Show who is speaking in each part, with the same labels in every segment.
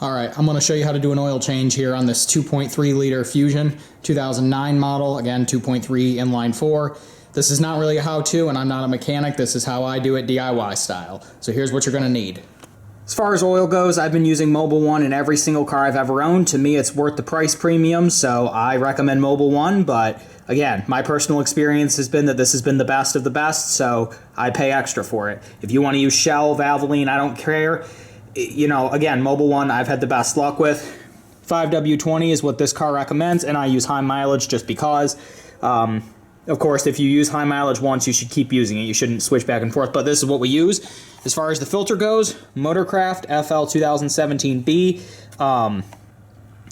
Speaker 1: Alright, I'm going to show you how to do an oil change here on this 2.3 liter Fusion 2009 model. Again, 2.3 inline 4. This is not really a how-to, and I'm not a mechanic. This is how I do it DIY style. So here's what you're going to need. As far as oil goes, I've been using Mobil 1 in every single car I've ever owned. To me, it's worth the price premium, so I recommend Mobil 1, but again, my personal experience has been that this has been the best of the best, so I pay extra for it. If you want to use Shell, Valvoline, I don't care. You know, again, Mobil 1 I've had the best luck with. 5W20 is what this car recommends, and I use high mileage just because. Of course, if you use high mileage once, you should keep using it. You shouldn't switch back and forth, but this is what we use. As far as the filter goes, Motorcraft FL 2017B.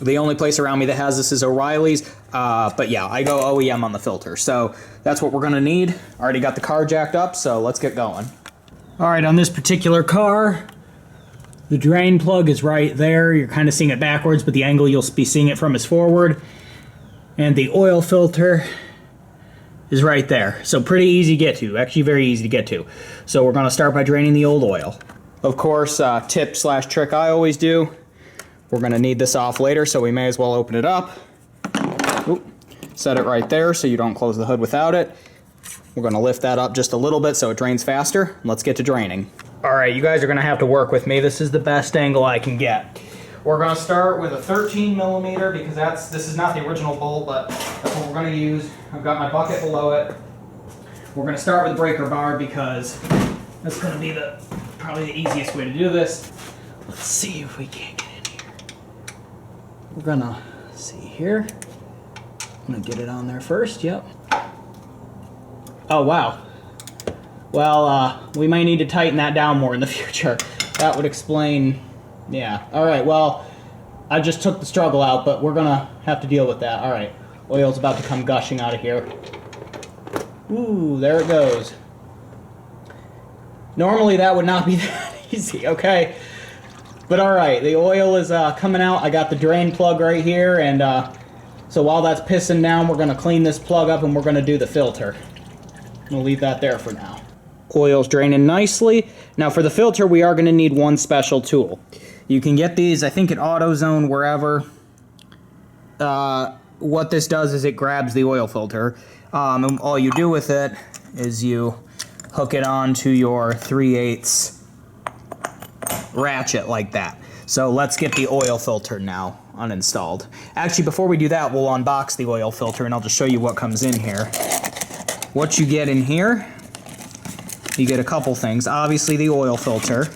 Speaker 1: The only place around me that has this is O'Reilly's, but yeah, I go OEM on the filter. So that's what we're gonna need. Already got the car jacked up, so let's get going. All right, on this particular car, the drain plug is right there. You're kind of seeing it backwards, but the angle you'll be seeing it from is forward. And the oil filter is right there. So pretty easy to get to, actually very easy to get to. So we're gonna start by draining the old oil. Of course, tip/trick I always do. We're gonna need this off later, so we may as well open it up. Oop. Set it right there so you don't close the hood without it. We're gonna lift that up just a little bit so it drains faster. Let's get to draining. All right, you guys are gonna have to work with me. This is the best angle I can get. We're gonna start with a 13mm because this is not the original bolt, but that's what we're gonna use. I've got my bucket below it. We're gonna start with the breaker bar because that's gonna be probably the easiest way to do this. Let's see if we can't get in here. We're gonna see here. I'm gonna get it on there first, yep. Oh, wow. Well, we might need to tighten that down more in the future. That would explain, yeah. All right, well, I just took the struggle out, but we're gonna have to deal with that. All right, oil's about to come gushing out of here. Ooh, there it goes. Normally that would not be that easy, okay? But all right, the oil is coming out. I got the drain plug right here, and so while that's pissing down, we're gonna clean this plug up and we're gonna do the filter. We'll leave that there for now. Oil's draining nicely. Now for the filter, we are gonna need one special tool. You can get these, I think at AutoZone, wherever. What this does is it grabs the oil filter. And all you do with it is you hook it onto your 3/8 ratchet like that. So let's get the oil filter now uninstalled. Actually, before we do that, we'll unbox the oil filter and I'll just show you what comes in here. What you get in here, you get a couple things. Obviously the oil filter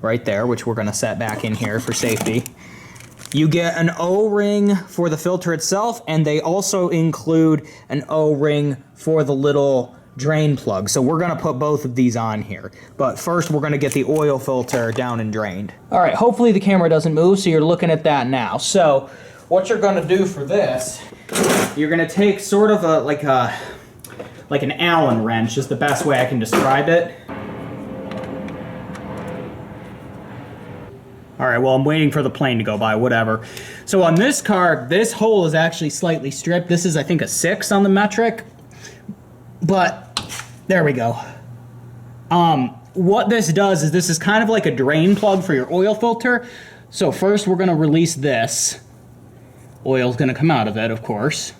Speaker 1: right there, which we're gonna set back in here for safety. You get an O-ring for the filter itself, and they also include an O-ring for the little drain plug. So we're gonna put both of these on here. But first we're gonna get the oil filter down and drained. All right, hopefully the camera doesn't move, so you're looking at that now. So what you're gonna do for this, you're gonna take sort of like an Allen wrench is the best way I can describe it. All right, well, I'm waiting for the plane to go by, whatever. So on this car, this hole is actually slightly stripped. This is, I think, a 6 on the metric, but there we go. What this does is this is kind of like a drain plug for your oil filter. So first we're gonna release this. Oil's gonna come out of it, of course.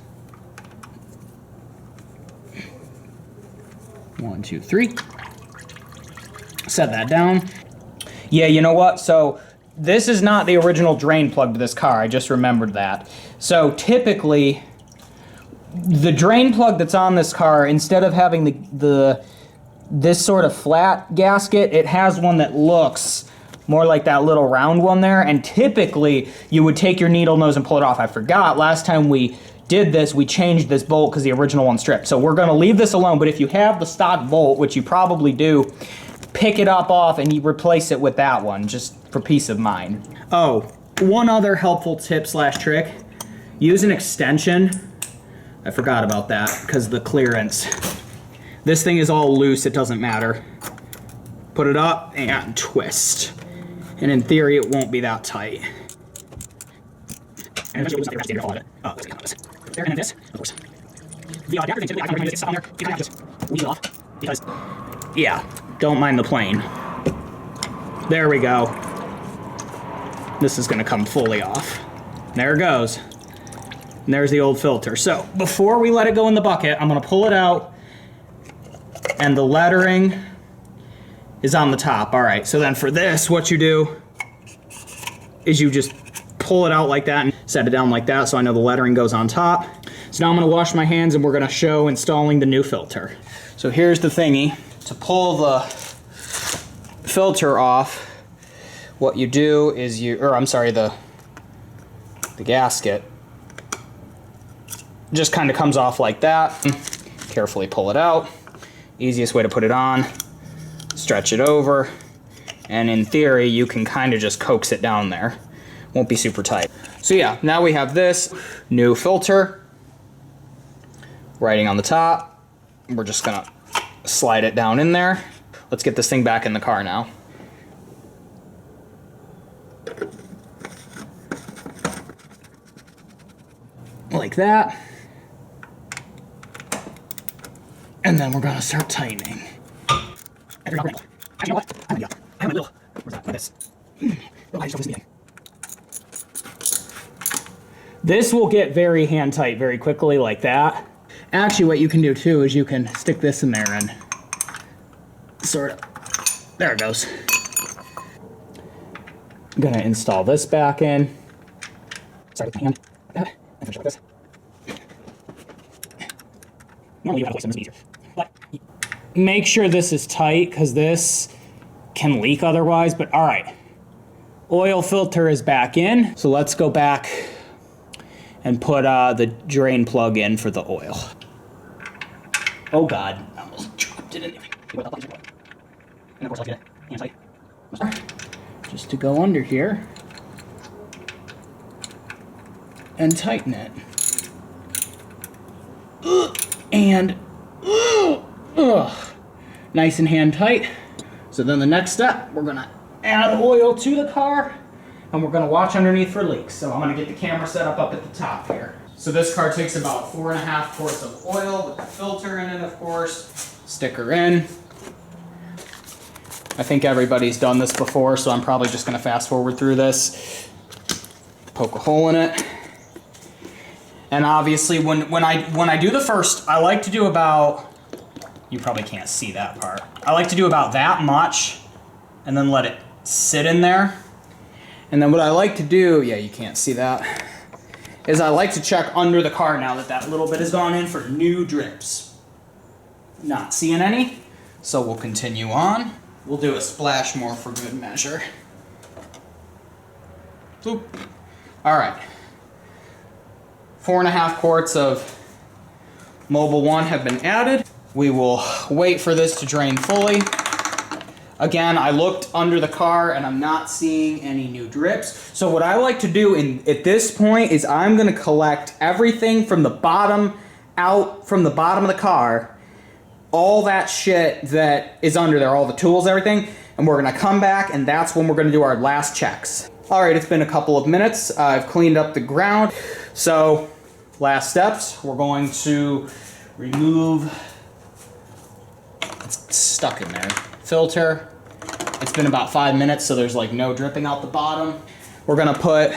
Speaker 1: 1, 2, 3. Set that down. Yeah, you know what? So this is not the original drain plug to this car. I just remembered that. So typically, the drain plug that's on this car, instead of having this sort of flat gasket, it has one that looks more like that little round one there. And typically, you would take your needle nose and pull it off. I forgot, last time we did this, we changed this bolt because the original one stripped. So we're gonna leave this alone, but if you have the stock bolt, which you probably do, pick it up off and you replace it with that one, just for peace of mind. Oh, one other helpful tip/trick, use an extension. I forgot about that because of the clearance. This thing is all loose, it doesn't matter. Put it up and twist. And in theory, it won't be that tight. And eventually you'll lose all of it. Oh, let's get this. There, and then this, of course. The adapter thing, typically, I can recommend this on there. You kind of just leave it off because, yeah, don't mind the plane. There we go. this is gonna come fully off. There it goes. And there's the old filter. So before we let it go in the bucket, I'm gonna pull it out, and the lettering is on the top. All right, so then for this, what you do is you just pull it out like that and set it down like that so I know the lettering goes on top. So now I'm gonna wash my hands and we're gonna show installing the new filter. So here's the thingy. To pull the filter off, what you do is the gasket just kind of comes off like that. Carefully pull it out. Easiest way to put it on, stretch it over, and in theory, you can kind of just coax it down there. Won't be super tight. So yeah, now we have this new filter. Writing on the top. We're just gonna slide it down in there. Let's get this thing back in the car now. Like that. And then we're gonna start tightening. This will get very hand tight very quickly like that. Actually, what you can do too is you can stick this in there and sort of, there it goes. I'm gonna install this back in. Sorry, with my hand. And finish it like this. Normally you have to hoist them, this is easier. But make sure this is tight because this can leak otherwise, but all right. Oil filter is back in. So let's go back and put the drain plug in for the oil. Oh God, I almost dropped it in there. And of course I'll get it hand tight. Just to go under here and tighten it. And nice and hand tight. So then the next step, we're gonna add oil to the car and we're gonna watch underneath for leaks. So I'm gonna get the camera set up at the top here. So this car takes about 4.5 quarts of oil with the filter in it, of course. Sticker in. I think everybody's done this before, so I'm probably just gonna fast forward through this. Poke a hole in it. And obviously when I do the first, I like to do about, you probably can't see that part. I like to do about that much and then let it sit in there. And then what I like to do, yeah, you can't see that, is I like to check under the car now that that little bit has gone in for new drips. Not seeing any, so we'll continue on. We'll do a splash more for good measure. Boop. All right. 4.5 quarts of Mobil 1 have been added. We will wait for this to drain fully. Again, I looked under the car and I'm not seeing any new drips. So what I like to do at this point is I'm gonna collect everything from the bottom out from the bottom of the car, all that shit that is under there, all the tools, everything, and we're gonna come back and that's when we're gonna do our last checks. All right, it's been a couple of minutes. I've cleaned up the ground. So last steps, we're going to remove, it's stuck in there, filter. It's been about 5 minutes, so there's like no dripping out the bottom. We're gonna put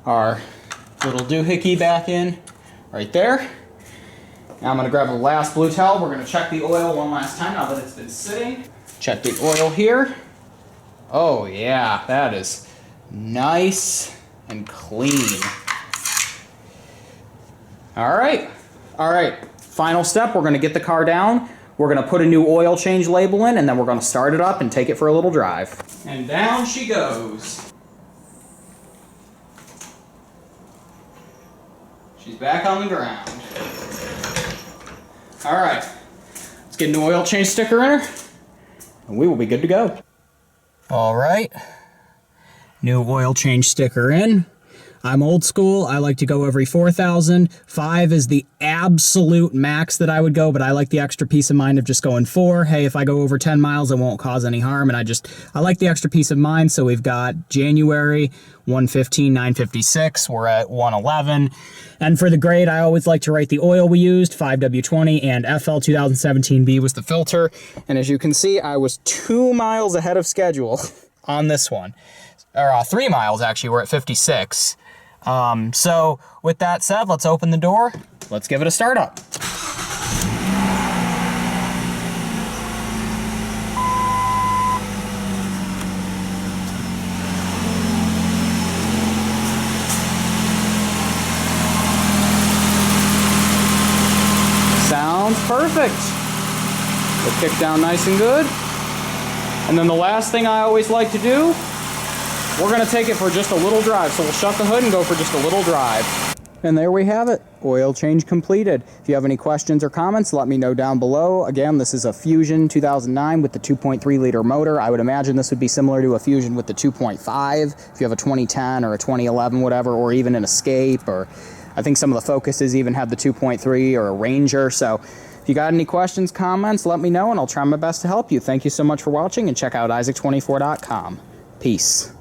Speaker 1: our little doohickey back in right there. Now I'm gonna grab the last blue towel. We're gonna check the oil one last time now that it's been sitting. Check the oil here. Oh yeah, that is nice and clean. All right, final step, we're gonna get the car down. We're gonna put a new oil change label in and then we're gonna start it up and take it for a little drive. And down she goes. She's back on the ground. All right, let's get a new oil change sticker in her and we will be good to go. All right, new oil change sticker in. I'm old school. I like to go every 4,000. 5 is the absolute max that I would go, but I like the extra peace of mind of just going 4. Hey, if I go over 10 miles, it won't cause any harm. And I like the extra peace of mind. So we've got January, 115, 956. We're at 111. And for the grade, I always like to write the oil we used, 5W20, and FL 2017B was the filter. And as you can see, I was 2 miles ahead of schedule on this one. or 3 miles actually. We're at 56. So with that said, let's open the door. Let's give it a start up. Sounds perfect. We'll kick down nice and good. And then the last thing I always like to do, we're gonna take it for just a little drive. So we'll shut the hood and go for just a little drive. And there we have it, oil change completed. If you have any questions or comments, let me know down below. Again, this is a Fusion 2009 with the 2.3 liter motor. I would imagine this would be similar to a Fusion with the 2.5 if you have a 2010 or a 2011, whatever, or even an Escape, or I think some of the Focuses even have the 2.3 or a Ranger. So if you got any questions, comments, let me know and I'll try my best to help you. Thank you so much for watching, and check out isaac24.com. Peace.